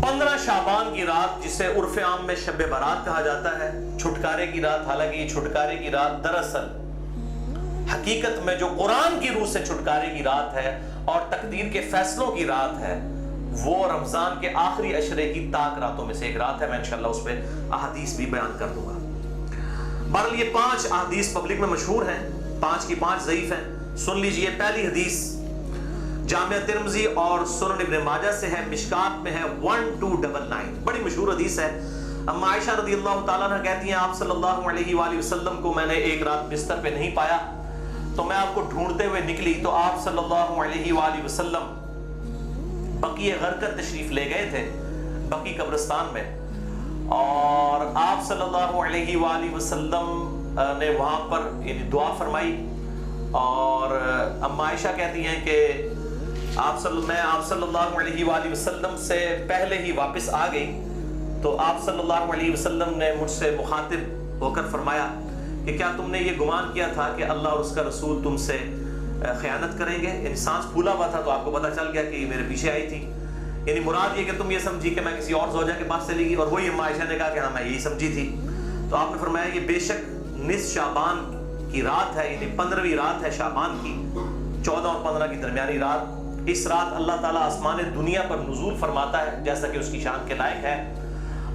15 شعبان کی رات جسے عرف عام میں شب برات کہا جاتا ہے، چھٹکارے کی رات، حالانکہ یہ چھٹکارے کی رات دراصل حقیقت میں جو قرآن کی روح سے چھٹکارے کی رات ہے اور تقدیر کے فیصلوں کی رات ہے، وہ رمضان کے آخری عشرے کی تاک راتوں میں سے ایک رات ہے۔ میں انشاءاللہ اس پہ احادیث بھی بیان کر دوں گا۔ بہرحال یہ 5 احادیث پبلک میں مشہور ہیں، 5 کی 5 ضعیف ہیں۔ سن لیجئے، پہلی حدیث جامعہ ترمذی اور سنن ابن ماجہ سے ہے، مشکات میں ہے 1299، بڑی مشہور حدیث ہے۔ اما عائشہ رضی اللہ تعالیٰ عنہ کہتی ہیں آپ صلی اللہ علیہ وآلہ وسلم کو میں نے ایک رات بستر پہ نہیں پایا تو میں آپ کو ڈھونڈتے ہوئے نکلی تو آپ صلی اللہ علیہ وآلہ وسلم بقیع غرقد تشریف لے گئے تھے، بقیع قبرستان میں، اور آپ صلی اللہ علیہ وآلہ وسلم نے وہاں پر یعنی دعا فرمائی، اور اما عائشہ کہتی ہیں کہ میں آپ صلی اللہ علیہ وآلہ وسلم سے پہلے ہی واپس آ گئی تو آپ صلی اللہ علیہ وسلم نے مجھ سے مخاطب ہو کر فرمایا کہ کیا تم نے یہ گمان کیا تھا کہ اللہ اور اس کا رسول تم سے خیانت کریں گے؟ یعنی سانس پھولا ہوا تھا تو آپ کو پتہ چل گیا کہ یہ میرے پیچھے آئی تھی، یعنی مراد یہ کہ تم یہ سمجھی کہ میں کسی اور زوجہ کے پاس چلی گئی، اور وہی اما عائشہ نے کہا کہ ہاں میں یہی سمجھی تھی۔ تو آپ نے فرمایا یہ بے شک نصف شعبان کی رات ہے، یعنی 15ویں رات ہے شعبان کی، 14 اور 15 کی درمیانی رات۔ اس رات اللہ تعالیٰ آسمان دنیا پر نزول فرماتا ہے جیسا کہ اس کی شان کے لائق ہے،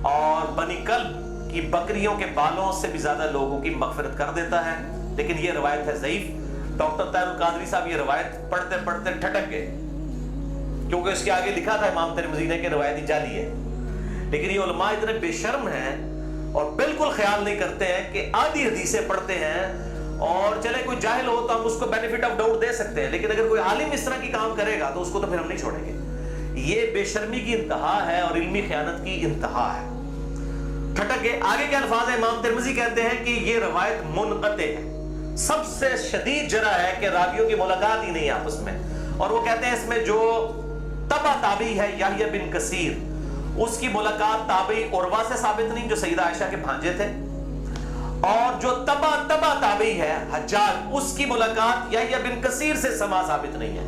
اور بنی کلب کی بکریوں کے بالوں سے بھی زیادہ لوگوں کی مغفرت کر دیتا ہے۔ لیکن یہ روایت ہے ضعیف۔ ڈاکٹر طاہر القادری صاحب یہ روایت پڑھتے پڑھتے ٹھٹک گئے، کیونکہ اس کے آگے لکھا تھا امام ترمذی نے کہ روایت ہی جعلی ہے۔ لیکن یہ علماء اتنے بے شرم ہیں اور بالکل خیال نہیں کرتے ہیں کہ آدھی حدیثیں پڑھتے ہیں، اور چلے کوئی جاہل ہو تو ہم اس کو بینیفٹ آف ڈاؤٹ دے سکتے ہیں، لیکن اگر کوئی عالم اس طرح کی کام کرے گا تو اس کو تو پھر ہم نہیں چھوڑیں گے۔ یہ بے شرمی کی انتہا ہے اور علمی خیانت کی انتہا ہے۔ ٹھٹک گئے۔ آگے کے الفاظ ہیں، امام ترمذی کہتے ہیں کہ یہ روایت منقطع ہے، سب سے شدید جرح ہے کہ راویوں کی ملاقات ہی نہیں آپس میں، اور وہ کہتے ہیں اس میں جو تبع تابعی ہے یحییٰ بن کثیر، اس کی ملاقات تابعی عروہ سے ثابت نہیں جو سیدہ عائشہ کے بھانجے تھے، اور جو تبع تابعی ہے حجاج، اس کی ملاقات یحییٰ بن کثیر سے سما ثابت نہیں ہے۔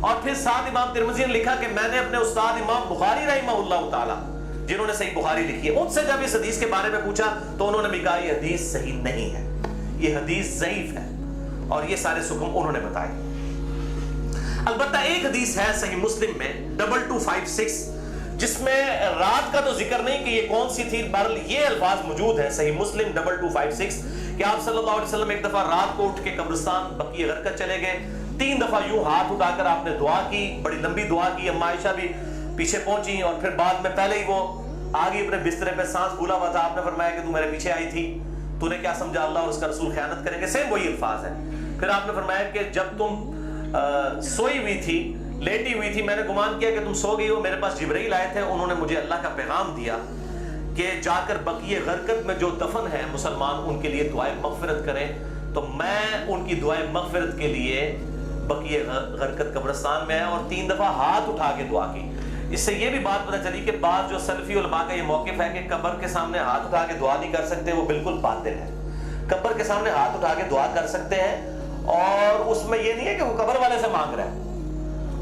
اور پھر ساتھ امام ترمذی نے لکھا کہ میں نے اپنے استاد امام بخاری رحمہ اللہ تعالی جنہوں نے صحیح بخاری لکھی ہے ان سے جب اس حدیث کے بارے میں پوچھا تو انہوں نے بھی کہا یہ حدیث صحیح نہیں ہے، یہ حدیث ضعیف ہے، اور یہ سارے حکم انہوں نے بتائے۔ البتہ ایک حدیث ہے صحیح مسلم میں 2256 جس میں رات کا تو ذکر نہیں کہ یہ کون سی تھی، بہرحال یہ الفاظ موجود ہیں صحیح مسلم 2256 کہ آپ صلی اللہ علیہ وسلم ایک دفعہ رات کو اٹھ کے قبرستان بقیع غرقد چلے گئے، 3 دفعہ یوں ہاتھ اٹھا کر آپ نے دعا کی، بڑی لمبی دعا کی، اما عائشہ بھی پیچھے پہنچی، اور پھر بعد میں پہلے ہی وہ آگے اپنے بسترے پہ سانس پھولا ہوا تھا، آپ نے فرمایا کہ تو میرے پیچھے آئی تھی، تو نے کیا سمجھا اللہ اور اس کا رسول خیانت کریں گے؟ سیم وہی الفاظ ہے۔ پھر آپ نے فرمایا کہ جب تم سوئی ہوئی تھی، لیٹی ہوئی تھی، میں نے گمان کیا کہ تم سو گئی ہو، میرے پاس جبرائیل آئے تھے، انہوں نے مجھے اللہ کا پیغام دیا کہ جا کر بقیع غرقد میں جو دفن ہے مسلمان ان کے لیے دعائے مغفرت کریں، تو میں ان کی دعائے مغفرت کے لیے بقیع غرقد قبرستان میں ہے، اور 3 دفعہ ہاتھ اٹھا کے دعا کی۔ اس سے یہ بھی بات پتہ چلی کہ بعض جو سلفی علماء کا یہ موقف ہے کہ قبر کے سامنے ہاتھ اٹھا کے دعا نہیں کر سکتے، وہ بالکل باطل ہے۔ قبر کے سامنے ہاتھ اٹھا کے دعا کر سکتے ہیں، اور اس میں یہ نہیں ہے کہ وہ قبر والے سے مانگ رہے ہیں،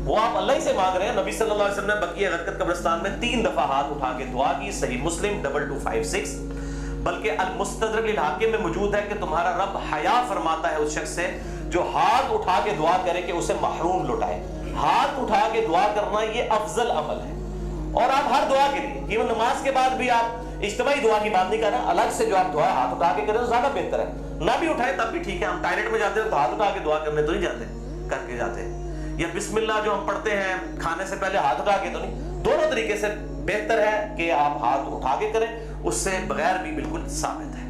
وہ آپ اللہ ہی سے مانگ رہے ہیں۔ نبی صلی اللہ علیہ وسلم نے بقیع غرقد قبرستان میں 3 دفعہ ہاتھ اٹھا کے دعا کی، صحیح مسلم 2256۔ بلکہ المستدرک للحاکم میں موجود ہے کہ تمہارا رب حیا فرماتا ہے اس شخص سے جو ہاتھ اٹھا کے دعا کرے کہ اسے محروم لوٹائے۔ ہاتھ اٹھا کے دعا کرنا یہ افضل عمل ہے، اور آپ ہر دعا کے لیے ایون نماز کے بعد بھی آپ اجتماعی دعا کی بات نہیں کر رہے، الگ سے جو آپ دعا ہاتھ اٹھا کے کریں تو زیادہ بہتر ہے۔ نہ بھی اٹھائے تب بھی ٹھیک ہے، ہم ٹائلٹ میں جاتے ہیں تو ہاتھ اٹھا کے دعا کرنے تو نہیں جاتے، کر کے جاتے ہیں، یا بسم اللہ جو ہم پڑھتے ہیں کھانے سے پہلے ہاتھ اٹھا کے تو نہیں، دونوں طریقے سے بہتر ہے کہ آپ ہاتھ اٹھا کے کریں، اس سے بغیر بھی بالکل ثابت ہے۔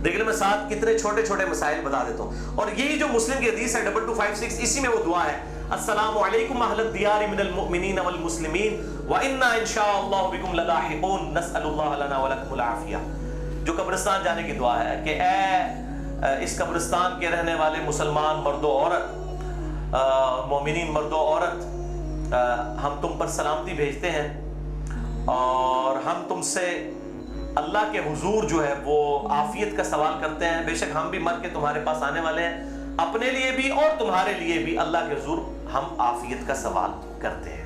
دیکھیں میں ساتھ کتنے چھوٹے چھوٹے مسائل بتا دیتا ہوں، اور یہی جو مسلم کی حدیث ہے 2256 اسی میں وہ دعا ہے، السلام علیکم اہل الدیار من المؤمنین والمسلمین وَإِنَّا إِن شَاءَ اللَّهُ بِكُمْ لَلَاحِقُونَ نَسْأَلُ اللَّهَ لَنَا وَلَكُمُ الْعَافِيَةَ۔ جو قبرستان جانے کی دعا ہے کہ اے اس قبرستان کے رہنے والے مسلمان مرد و عورت، مومنین مرد و عورت، ہم تم پر سلامتی بھیجتے ہیں، اور ہم تم سے اللہ کے حضور جو ہے وہ عافیت کا سوال کرتے ہیں، بے شک ہم بھی مر کے تمہارے پاس آنے والے ہیں، اپنے لیے بھی اور تمہارے لیے بھی اللہ کے حضور ہم عافیت کا سوال کرتے ہیں۔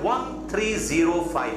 1305,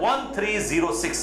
1306,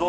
2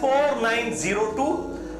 4902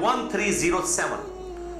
1307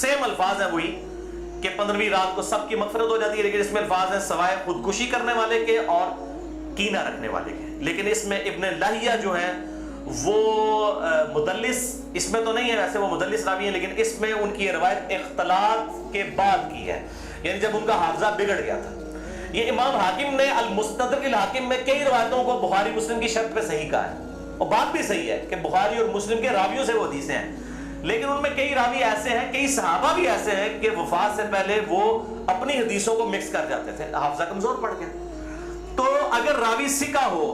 سیم الفاظ ہیں وہی کہ 15ویں رات کو سب کی مغفرت ہو جاتی ہے، لیکن اس میں الفاظ ہیں سوائے خودکشی کرنے والے کے اور کینہ رکھنے والے کے. لیکن اس میں ابن لہیہ جو ہے وہ مدلس اس میں تو نہیں ہے، ویسے وہ مدلس راوی ہیں، لیکن اس میں ان کی روایت اختلاط کے بعد کی ہے، یعنی جب ان کا حافظہ بگڑ گیا تھا. یہ امام حاکم نے المستدرک الحاکم میں کئی روایتوں کو بخاری مسلم کی شرط پہ صحیح کہا ہے، اور بات بھی صحیح ہے کہ بخاری اور مسلم کے راویوں سے وہ حدیثیں ہیں، لیکن ان میں کئی راوی ایسے ہیں، کئی صحابہ بھی ایسے ہیں کہ وفات سے پہلے وہ اپنی حدیثوں کو مکس کر جاتے تھے، حافظہ کمزور پڑ گیا. تو اگر راوی ثقہ ہو،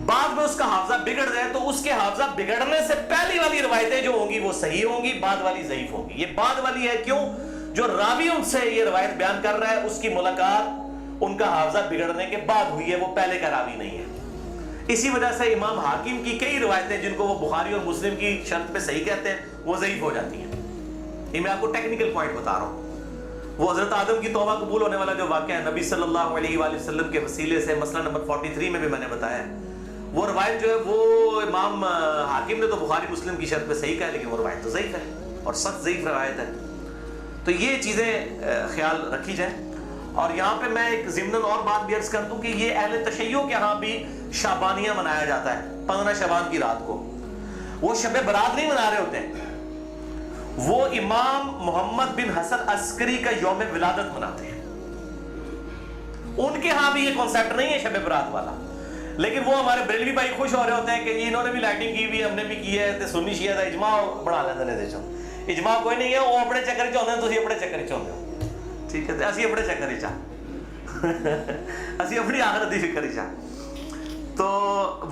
بعد میں اس کا حافظہ بگڑ جائے، تو اس کے حافظہ بگڑنے سے پہلی والی روایتیں جو ہوں گی وہ صحیح ہوں گی، بعد والی ضعیف ہوں گی. یہ بعد والی ہے کیوں؟ جو راوی ان سے یہ روایت بیان کر رہا ہے اس کی ملاقات ان کا حافظہ بگڑنے کے بعد ہوئی ہے، وہ پہلے کا راوی نہیں ہے. اسی وجہ سے امام حاکم کی کئی روایتیں جن کو وہ بخاری اور مسلم کی شرط پہ صحیح کہتے ہیں وہ ضعیف ہو جاتی ہیں. یہ میں آپ کو ٹیکنیکل پوائنٹ بتا رہا ہوں. وہ حضرت آدم کی توبہ قبول ہونے والا جو واقعہ ہے نبی صلی اللہ علیہ وآلہ وسلم کے وسیلے سے، مسئلہ نمبر 43 میں بھی میں نے بتایا ہے، وہ روایت جو ہے وہ امام حاکم نے تو بخاری مسلم کی شرط پہ صحیح کہا ہے، لیکن وہ روایت تو ضعیف ہے اور سخت ضعیف روایت ہے. تو یہ چیزیں خیال رکھی جائیں. اور یہاں پہ میں ایک ضمناً اور بات بھی عرض کر دوں کہ یہ اہل تشیع کے ہاں بھی شعبانیہ منایا جاتا ہے 15 شعبان کی رات کو. وہ شب برات نہیں منا رہے ہوتے ہیں، وہ امام محمد بن حسن عسکری کا یوم ولادت مناتے ہیں. ان کے ہاں بھی یہ کانسیپٹ نہیں ہے شب برات والا، لیکن وہ ہمارے بریلوی بھائی خوش ہو رہے ہوتے ہیں کہ انہوں نے بھی لائٹنگ کی ہوئی، ہم نے بھی کی ہے، تے سنی شیعہ دا اجماع بنا لیندے نے. دیکھو اجماع کوئی نہیں ہے، وہ اپنے چکر وچ ہوندے، تسی اپنے چکر وچ ہوندے ہو، ٹھیک ہے؟ تے اسی اپنے چکر وچ اسی اپنی آخرت دی فکر وچ. تو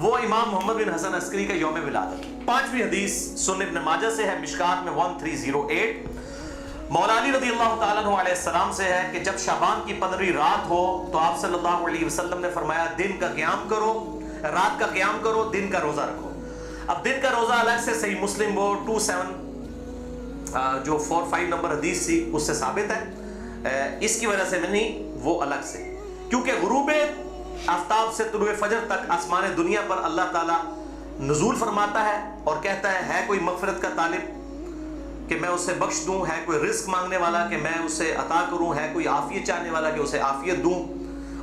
وہ امام محمد بن حسن عسکری کا یوم ولادت. 5ویں حدیث سنن ابن ماجہ سے ہے، مشکات میں 1308. مولا علی رضی اللہ تعالیٰ عنہ علیہ السلام سے ہے کہ جب شعبان کی 15ویں رات ہو تو آپ صلی اللہ علیہ وسلم نے فرمایا دن کا قیام کرو، رات کا قیام کرو، دن کا روزہ رکھو. اب دن کا روزہ الگ سے صحیح مسلم وہ 27 جو 45 نمبر حدیث تھی اس سے ثابت ہے، اس کی وجہ سے میں نہیں، وہ الگ سے، کیونکہ غروب آفتاب سے طلوع فجر تک آسمان دنیا پر اللہ تعالیٰ نزول فرماتا ہے اور کہتا ہے کوئی مغفرت کا طالب کہ میں اسے بخش دوں، ہے کوئی رزق مانگنے والا کہ میں اسے عطا کروں، ہے کوئی عافیت چاہنے والا کہ اسے عافیت دوں.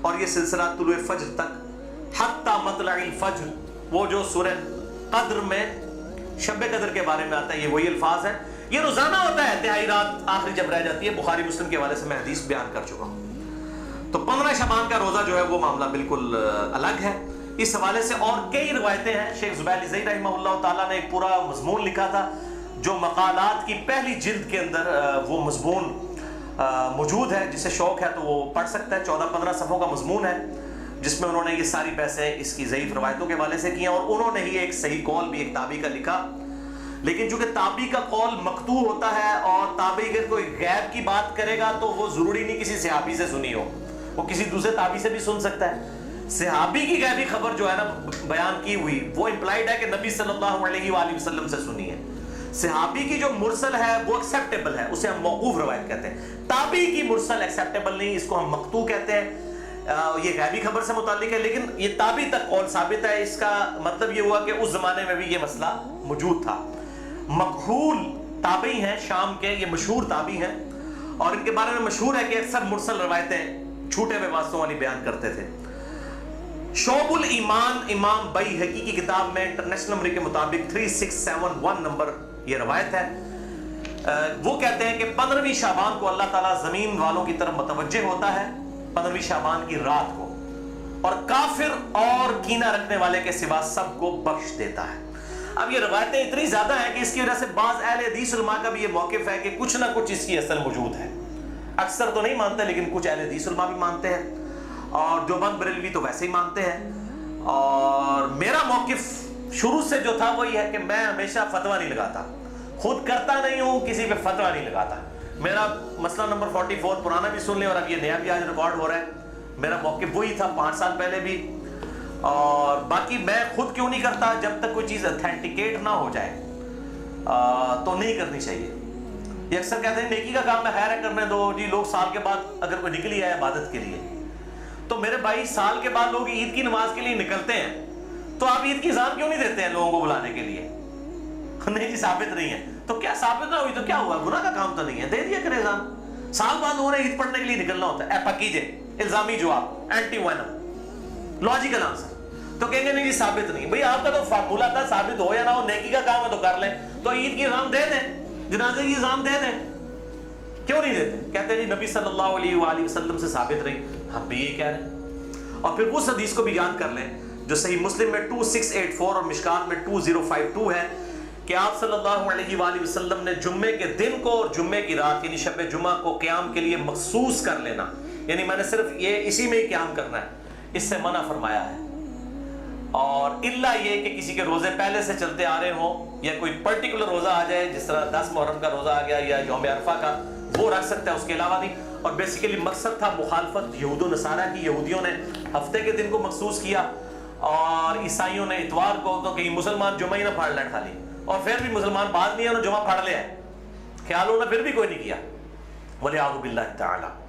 اور یہ سلسلہ طلوع فجر تک حتی مطلع الفجر، وہ جو سورہ قدر میں شب قدر کے بارے میں آتا ہے، یہ وہی الفاظ ہیں. یہ روزانہ ہوتا ہے، تہائی رات آخری جب رہ جاتی ہے. بخاری مسلم کے حوالے سے میں حدیث بیان کر چکا ہوں. تو 15 شعبان کا روزہ جو ہے وہ معاملہ بالکل الگ ہے. اس حوالے سے اور کئی روایتیں ہیں. شیخ زبیر علی زئی رحمہ اللہ تعالیٰ نے ایک پورا مضمون لکھا تھا جو مقالات کی پہلی جلد کے اندر وہ مضمون موجود ہے. جسے شوق ہے تو وہ پڑھ سکتا ہے. 14-15 صفحوں کا مضمون ہے جس میں انہوں نے یہ ساری بحثیں اس کی ضعیف روایتوں کے حوالے سے کی ہیں، اور انہوں نے ہی ایک صحیح قول بھی ایک تابعی کا لکھا. لیکن چونکہ تابعی کا قول مقطوع ہوتا ہے اور تابعی اگر کوئی غیب کی بات کرے گا تو وہ ضروری نہیں کسی صحابی سے سنی ہو، وہ کسی دوسرے تابعی سے بھی سن سکتا ہے. صحابی کی غیبی خبر جو ہے نا بیان کی ہوئی وہ امپلائڈ ہے کہ نبی صلی اللہ علیہ وآلہ وسلم سے سنی ہے. صحابی کی جو مرسل ہے وہ ایکسیپٹیبل ہے، اسے ہم موقوف روایت کہتے ہیں. تابعی کی مرسل ایکسیپٹیبل نہیں، اس کو ہم مقطوع کہتے ہیں. یہ غیبی خبر سے متعلق ہے، لیکن یہ تابعی تک قول ثابت ہے. اس کا مطلب یہ ہوا کہ اس زمانے میں بھی یہ مسئلہ موجود تھا. مقبول تابعی ہیں شام کے، یہ مشہور تابعی ہیں، اور ان کے بارے میں مشہور ہے کہ اکثر مرسل روایتیں چھوٹے ہوئے واسطوں والی بیان کرتے تھے. شعب الایمان امام بیہقی کی کتاب میں انٹرنیشنل نمبر کے مطابق 3671 نمبر یہ روایت ہے. وہ کہتے ہیں کہ 15ویں شعبان کو اللہ تعالیٰ زمین والوں کی طرف متوجہ ہوتا ہے 15ویں شعبان کی رات کو، اور کافر اور کینہ رکھنے والے کے سوا سب کو بخش دیتا ہے. اب یہ روایتیں اتنی زیادہ ہیں کہ اس کی وجہ سے بعض اہل حدیث علماء کا بھی یہ موقف ہے کہ کچھ نہ کچھ اس کی اصل موجود ہے. اکثر تو نہیں مانتے لیکن کچھ اہل حدیث علماء بھی مانتے ہیں، اور جو بند بریلوی تو ویسے ہی مانتے ہیں. اور میرا موقف شروع سے جو تھا وہی ہے کہ میں ہمیشہ فتویٰ نہیں لگاتا، خود کرتا نہیں ہوں، کسی پہ فتویٰ نہیں لگاتا. میرا مسئلہ نمبر 44 پرانا بھی سن لیں اور اب یہ نیا بھی آج ریکارڈ ہو رہا ہے. میرا موقف وہی تھا 5 سال پہلے بھی. اور باقی میں خود کیوں نہیں کرتا، جب تک کوئی چیز اتھینٹیکیٹ نہ ہو جائے تو نہیں کرنی چاہیے. یہ اکثر کہتے ہیں نیکی کا کام ہے، خیر ہے کرنے دو جی. لوگ سال کے بعد اگر کوئی نکلی ہے عبادت کے لیے، تو میرے بھائی سال کے بعد لوگ عید کی نماز کے لیے نکلتے ہیں، تو آپ عید کی اذان کیوں نہیں دیتے ہیں لوگوں کو بلانے کے لیے؟ نہیں جی ثابت نہیں ہے. تو کیا ثابت نہ ہوئی تو کیا ہوا؟ گناہ کا کام تو نہیں ہے، دے دیا کرے ایگزام. سال بعد انہوں نے عید پڑھنے کے لیے نکلنا ہوتا ہے. ایپا کیجئے الزامی جواب، اینٹی وینم، لاجیکل آنسر. تو کہیں گے نہیں جی ثابت نہیں. بھئی آپ کا تو فارمولا تھا ثابت ہو یا نہ ہو، نیکی کا کام ہے تو کر لیں. تو عید کی اذان دے دیں، جنازے کی اذان دے دیں. کیوں نہیں دیتے؟ کہتے ہیں جی نبی صلی اللہ علیہ وآلہ وسلم سے ثابت رہی. ہم بھی یہ کہہ رہے ہیں. اور پھر اس حدیث کو بھی یاد کر لیں جو صحیح مسلم میں 2684 اور مشکات میں 2052 ہے کہ آپ صلی اللہ علیہ وآلہ وسلم نے جمعے کے دن کو اور جمعے کی رات یعنی شب جمعہ کو قیام کے لیے مخصوص کر لینا، یعنی میں نے صرف یہ اسی میں ہی قیام کرنا ہے، اس سے منع فرمایا ہے. اور الا یہ کہ کسی کے روزے پہلے سے چلتے آ رہے ہوں یا کوئی پرٹیکولر روزہ آ جائے، جس طرح 10 محرم کا روزہ آ گیا یا یوم عرفہ کا، وہ رکھ سکتا ہے، اس کے علاوہ نہیں. اور بیسیکلی مقصد تھا مخالفت یہود و نصارہ کی. یہودیوں نے ہفتے کے دن کو مخصوص کیا اور عیسائیوں نے اتوار کو. تو کہیں مسلمان جمعہ ہی نہ پھاڑ لیں خالی، اور پھر بھی مسلمان بعد نہیں ہے، انہوں نے جمعہ پھاڑ لیا ہے، خیال ہونا پھر بھی کوئی نہیں کیا. وَلِعَوْذُ بِاللَّهِ تَعَالَى.